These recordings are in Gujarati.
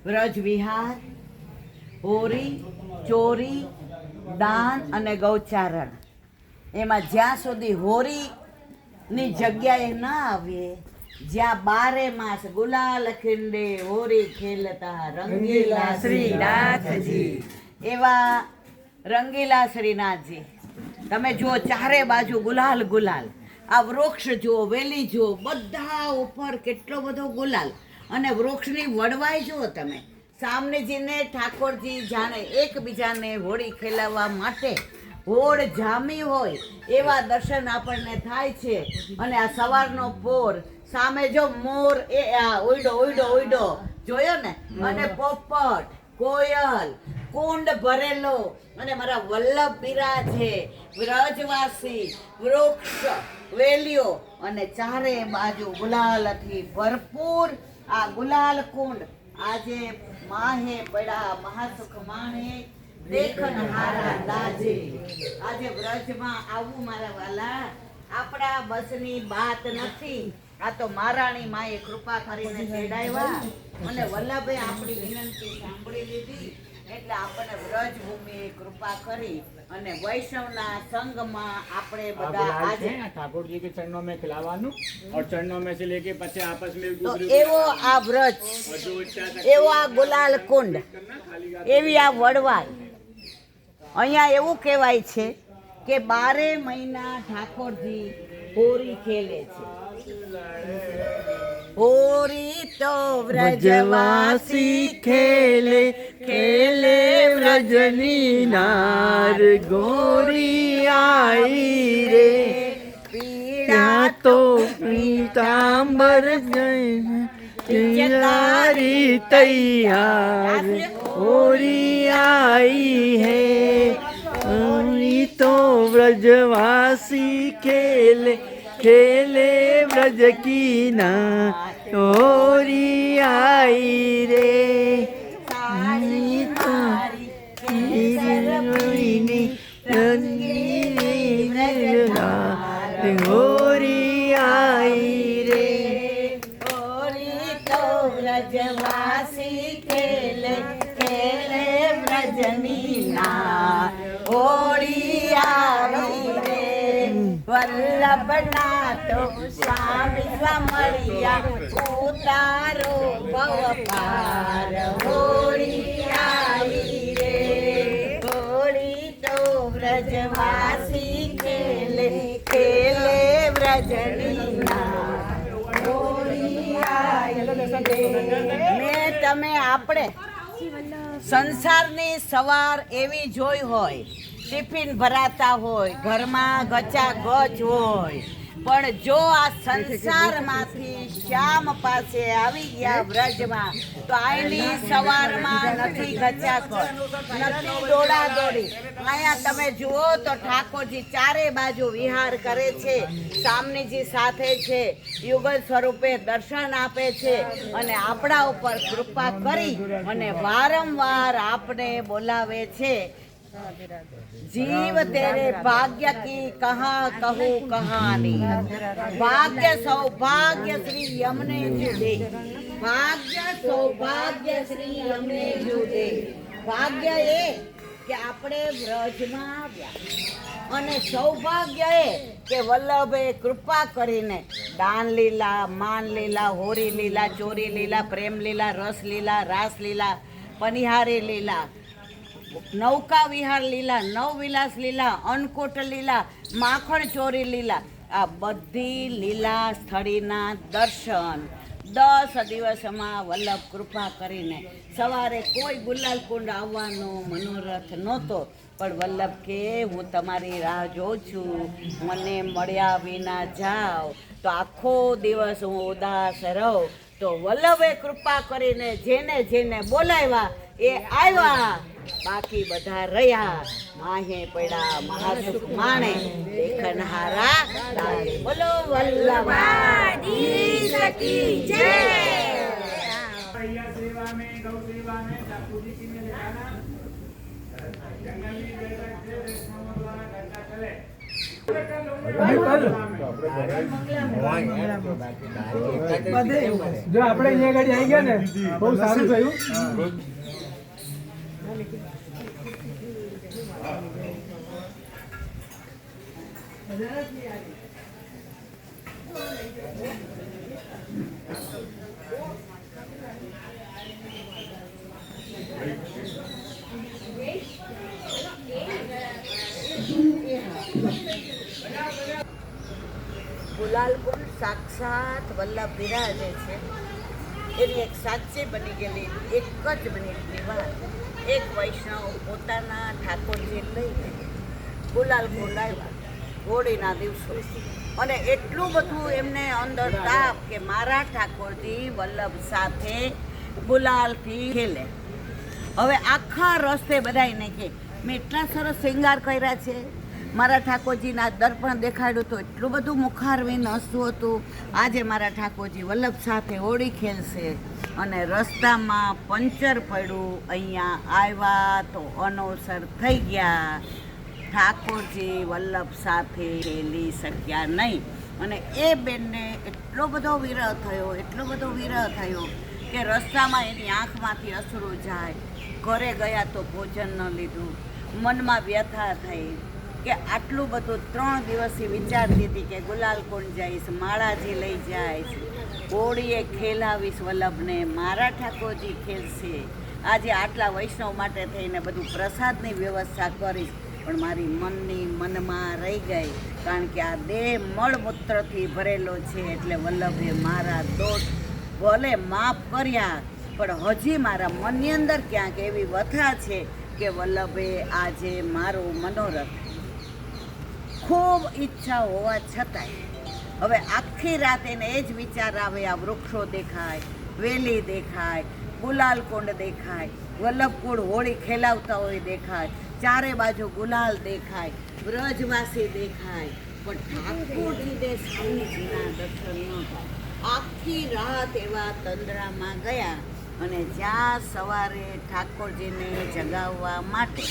વ્રજ વિહાર, હોરી, ચોરી, દાન અને ગૌચારણ, એમાં જ્યાં સુધી હોરીની જગ્યાએ ન આવીએ, જ્યાં બારે માસ ગુલાલ ખીંડે હોરી ખેલતા રંગીલા શ્રીનાથજી, એવા રંગીલા શ્રીનાથજી તમે જુઓ, ચારે બાજુ ગુલાલ ગુલાલ. આ વૃક્ષ જુઓ, વેલી જુઓ, બધા ઉપર કેટલો બધો ગુલાલ. અને વૃક્ષની વડવાઈ જુઓ તમે, સામનેજીને ઠાકોરજી જાણે એકબીજાને હોળી ખેલાવવા માટે હોડ જામી હોય એવા દર્શન આપણને થાય છે. અને આ સવારનો પોર, સામે જો મોર એ ઉડો ઉડો ઉડો જોયો ને, અને પોપટ, કોયલ, કુંડ ભરેલો, અને મારા વલ્લભ બિરાજે, વ્રજવાસી, વૃક્ષ, વેલીઓ, અને ચારે બાજુ ગુલાલથી ભરપૂર આ ગુલાલ કુંડ. આજે માહે પડ્યા મહાસુખ માણે, દેખન હારા લાજે. આજે વ્રજમાં આવવું મારા વાલા આપણા બસની વાત નથી. આ તો મહારાણી માએ કૃપા કરીને તેડાવ્યા, અને વલ્લભે આપણી વિનંતી સાંભળી લીધી, એટલે આપણે વ્રજ ભૂમિએ કૃપા કરી અને વૈષ્ણવના સંગમાં આપણે બધા આજે ठाकुर जी के चरणों में खिलावानु और चरणों में से लेके પછી आपस में તો એવો આ વ્રજ, એવો આ ગુલાલ કુંડ, એવી આ વડવાઈ. અહીંયા એવું કહેવાય છે કે 12 મહિના ઠાકોરજી હોરી ખેલે છે. હોરી તો વ્રજવાસી ખેલે, ખેલે વ્રજની નાર, ગોરી આઈ રે પીડા તો પીતાંબર તારી તૈયાર, હોરી આઈ હે. હોરી તો વ્રજવાસી ખેલે, खेले व्रज की ना, होरी आई रे सारी तारी सरवनी रंगीनी नयना, होरी आई रे. होरी तो व्रजवासी खेले, खेले व्रजनी ना, होरी आई रे. વલ્લભના તો સ્વામી સ્વામળિયા, ઉતારો ભવ પાર, હોળી આવી રે. હોળી તો વ્રજવાસી ખેલે, ખેલે વ્રજની ના, હોળી આવી રે. મેં તમે આપણે સંસારની સવાર એવી જોઈ હોય, ટિફિન ભરાતા હોય, ઘરમાં ગચા ગચ હોય, પણ જો આ સંસારમાંથી શ્યામ પાસે આવી ગયા વ્રજમાં, તો આની સવારમાં નથી ગચા ગચ, નથી દોડા દોડી. અહીંયા તમે જુઓ તો ઠાકોરજી ચારે બાજુ વિહાર કરે છે, સામનેજી સાથે છે, યુગલ સ્વરૂપે દર્શન આપે છે, અને આપણા ઉપર કૃપા કરી અને વારંવાર આપણે બોલાવે છે. जीव तेरे भाग्य की कहाँ कहूँ कहानी, भाग्य सौभाग्य श्री यमने जुदे, भाग्य सौभाग्य श्री यमने जुदे. ભાગ્ય એ કે આપણે વ્રજમાં આવ્યા, અને સૌભાગ્ય એ કે વલ્લભે કૃપા કરીને દાન લીલા, માન લીલા, હોરી લીલા, ચોરી લીલા, પ્રેમ લીલા, રસ લીલા, રાસ લીલા, પનિહારી લીલા, નૌકા વિહાર લીલા, નવવિલાસ લીલા, અન્નકૂટ લીલા, માખણ ચોરી લીલા, આ બધી લીલા સ્થળીના દર્શન 10 દિવસમાં વલ્લભ કૃપા કરીને. સવારે કોઈ ગુલાલ કુંડ આવવાનો મનોરથ નહોતો, પણ વલ્લભ કે હું તમારી રાહ જોઉં છું, મને મળ્યા વિના જાઓ તો આખો દિવસ હું ઉદાસ રહું. તો વલ્લભે કૃપા કરીને જેને જેને બોલાવ્યા એ આવ્યા, બાકી બધા રહ્યા. માહે પડ્યા મહાસુખ માણે, દેખનહારા લાગે. બોલો વલ્લભાધીશ કી જય. सेवा में गौ सेवा में ठाकुर जी की में दिखाना जंगल में वैष्णव द्वारा घटना चले જો આપણે અહીંયા ગાડી આવી ગયા ને બહુ સારું થયું. ગુલાલકુંડ સાક્ષાત વલ્લભ બિરાજે છે એની એક સાચી બની ગયેલી એક જ મિનિટની વાત. એક વૈષ્ણવ પોતાના ઠાકોરજી લઈને ગુલાલકુંડ આવ્યા હોળીના દિવસો, અને એટલું બધું એમને અંદર તાપ કે મારા ઠાકોરજી વલ્લભ સાથે ગુલાલથી ખેલે. હવે આખા રસ્તે બધાને કે મેં એટલા સરસ શૃંગાર કર્યા છે, મારા ઠાકોરજીના દર્પણ દેખાડ્યું તો એટલું બધું મુખારવીન હસતું હતું. આજે મારા ઠાકોરજી વલ્લભ સાથે હોળી ખેલશે, અને રસ્તામાં પંચર પડ્યું, અહીંયા આવ્યા તો અનવસર થઈ ગયા, ઠાકોરજી વલ્લભ સાથે ખેલી શક્યા નહીં. અને એ બેનને એટલો બધો વિરહ થયો, એટલો બધો વિરહ થયો કે રસ્તામાં એની આંખમાંથી અશ્રુ જાય. ઘરે ગયા તો ભોજન ન લીધું, મનમાં વ્યથા થઈ કે આટલું બધું 3 દિવસથી વિચારતી હતી કે ગુલાલકુંડ જઈશ, માળાજી લઈ જઈશ, હોળીએ ખેલાવીશ વલ્લભને, મારા ઠાકોરજી ખેલશે, આજે આટલા વૈષ્ણવ માટે થઈને બધું પ્રસાદની વ્યવસ્થા કરીશ, પણ મારી મનમાં રહી ગઈ, કારણ કે આ દેહ મળમૂત્રથી ભરેલો છે. એટલે વલ્લભે મારા દોષ ભલે માફ કર્યા, પણ હજી મારા મનની અંદર ક્યાંક એવી વ્યથા છે કે વલ્લભે આજે મારું મનોરથ ખૂબ ઈચ્છા હોવા છતાંય હવે આખી રાત એને એ જ વિચાર આવે, આ વૃક્ષો દેખાય, વેલી દેખાય, ગુલાલકુંડ દેખાય, વલ્લભકુંડ હોળી ખેલાવતા હોય દેખાય, ચારે બાજુ ગુલાલ દેખાય, વ્રજવાસી દેખાય, પણ ઠાકોરજીને સ્વામીજીના દર્શન ન થાય. આખી રાત એવા તંદ્રામાં ગયા, અને જ્યાં સવારે ઠાકોરજીને જગાવવા માટે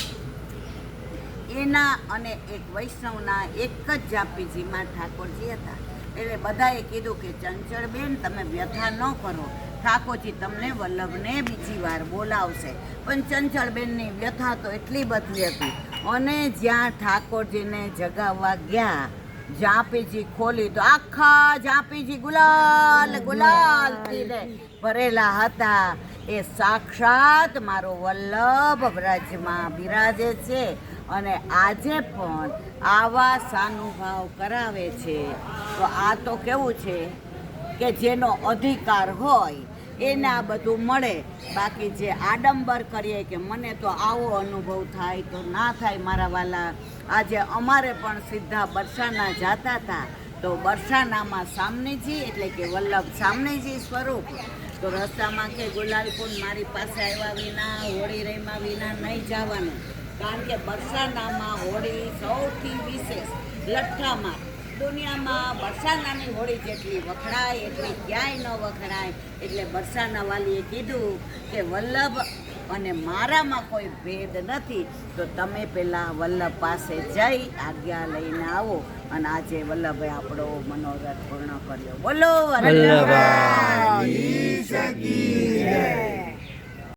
એના અને એક વૈષ્ણવના એક જ જાપીજીમાં ઠાકોરજી હતા. એટલે બધાએ કીધું કે ચંચળબેન તમે વ્યથા ન કરો, ઠાકોરજી તમને વલ્લભને બીજી વાર બોલાવશે. પણ ચંચળબેનની વ્યથા તો એટલી બધી હતી, અને જ્યાં ઠાકોરજીને જગાવવા ગયા, જાપીજી ખોલી તો આખા જાપીજી ગુલાલથી ભરેલા હતા. એ સાક્ષાત મારો વલ્લભ વ્રજમાં બિરાજે છે, અને આજે પણ આવા સાનુભાવ કરાવે છે. તો આ તો કેવું છે કે જેનો અધિકાર હોય એને આ બધું મળે. બાકી જે આડંબર કરીએ કે મને તો આવો અનુભવ થાય તો ના થાય મારા વાલા. આજે અમારે પણ સીધા બરસાના જાતા હતા, તો બરસાનામાં સામનેજી એટલે કે વલ્લભ સામનેજી સ્વરૂપ, તો રસ્તામાં કે ગુલાલકુંડ મારી પાસે આવ્યા વિના, હોળી રમ્યા વિના નહીં જવાનું, કારણ કે બરસાનામાં હોળી સૌથી વિશેષ લઠ્ઠામાં. દુનિયામાં બરસાનાની હોળી જેટલી વખણાય એટલી ક્યાંય ન વખણાય. એટલે બરસાના વાલીએ કીધું કે વલ્લભ અને મારામાં કોઈ ભેદ નથી, તો તમે પહેલાં વલ્લભ પાસે જઈ આજ્ઞા લઈને આવો. અને આજે વલ્લભે આપણો મનોરથ પૂર્ણ કર્યો. બોલો વલ્લભ.